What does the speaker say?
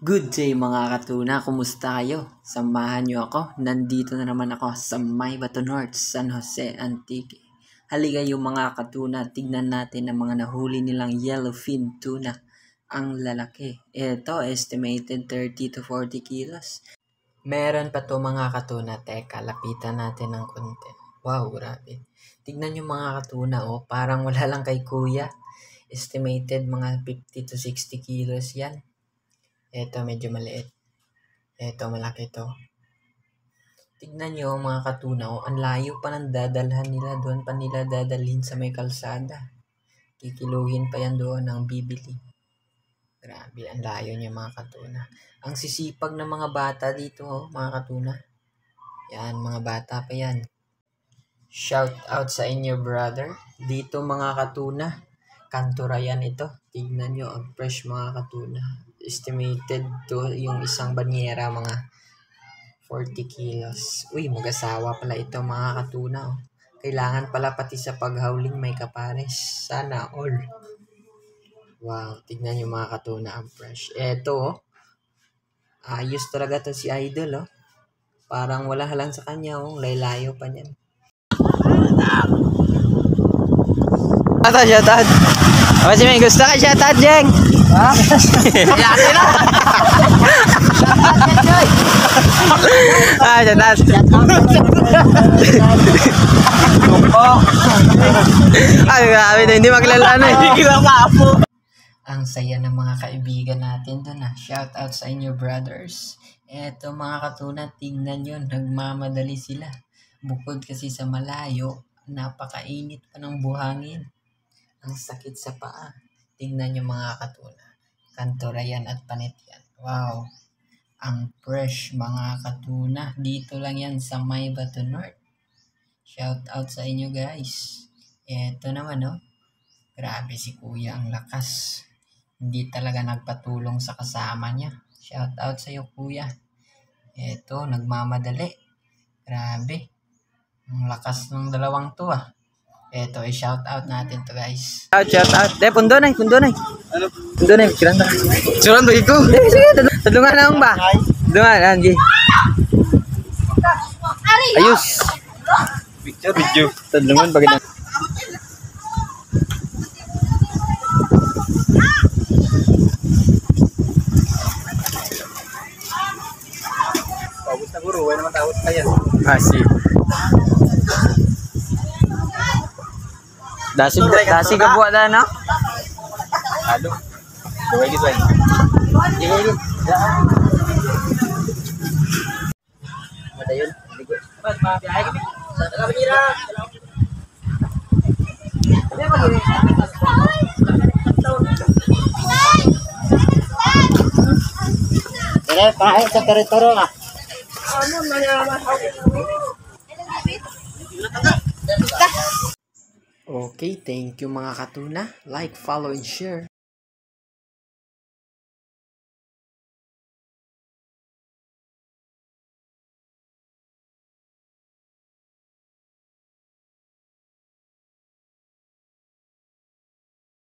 Good day mga katuna, kumusta kayo? Samahan niyo ako, nandito na naman ako sa May Bato North, San Jose, Antique. Halika yung mga katuna, tignan natin ang mga nahuli nilang yellowfin tuna. Ang lalaki. Ito, estimated 30 to 40 kilos. Meron pa to mga katuna, teka, lapitan natin ng konti. Wow, grabe. Tignan yung mga katuna, oh, parang wala lang kay kuya. Estimated mga 50 to 60 kilos yan. Ito medyo maliit. Ito malaki to. Tignan nyo mga katuna, oh, ang layo pa ng dadalhan nila. Doon pa nila dadalhin sa may kalsada. Kikiluhin pa yan doon ang bibili. Grabe, ang layo niya mga katuna. Ang sisipag ng mga bata dito, oh, mga katuna. Yan, mga bata pa yan. Shout out sa inyo, brother. Dito mga katuna. Kantura yan ito. Tignan nyo, ang fresh mga katuna. Estimated to yung isang banyera mga 40 kilos. Uy, mag-asawa pala ito mga katuna. Oh. Kailangan pala pati sa paghauling may kapares. Sana all. Wow, tignan nyo mga katuna, ang fresh. Eto, oh. Ayos talaga to si Idol, oh. Parang wala halang sa kanya, oh. Laylayo pa niyan. Shoutout. Kasi may gusto ka, shoutout, Jeng. Ha? Shoutout. Ay, grabe na, hindi makilala na. Ang saya ng mga kaibigan natin doon, ah. Shoutout sa inyo, brothers. Eto mga katuna, tingnan nyo, nagmamadali sila. Bukod kasi sa malayo, napakainit pa ng buhangin. Ang sakit sa paa. Tingnan nyo mga katuna. Kantura yan at panit yan. Wow. Ang fresh mga katuna. Dito lang yan sa May Bato North. Shout out sa inyo guys. Eto naman oh. Grabe si kuya, ang lakas. Hindi talaga nagpatulong sa kasama niya. Shout out sa iyo kuya. Eto, nagmamadali. Grabe. Ang lakas ng dalawang to ah. Eto, i-shout out natin to guys. Shout out. De, pundo na. Ano? Pundo na, kiranda. Suran ba ikaw? Sige, tadungan na ba? Tadungan, Angie. Ayos. Video. Tadungan, bagay na. Tawos na guru, huwag naman tawos kaya. Si. Dasi ka buat dah nak? Halo. Boleh gitu kan? Iya. Ada yun. Mas, biaya kami. Sa Banyira. Dia bagi. Ini pakai sa teritoryo lah. Ano na Okay, thank you mga katuna. Like, follow, and share.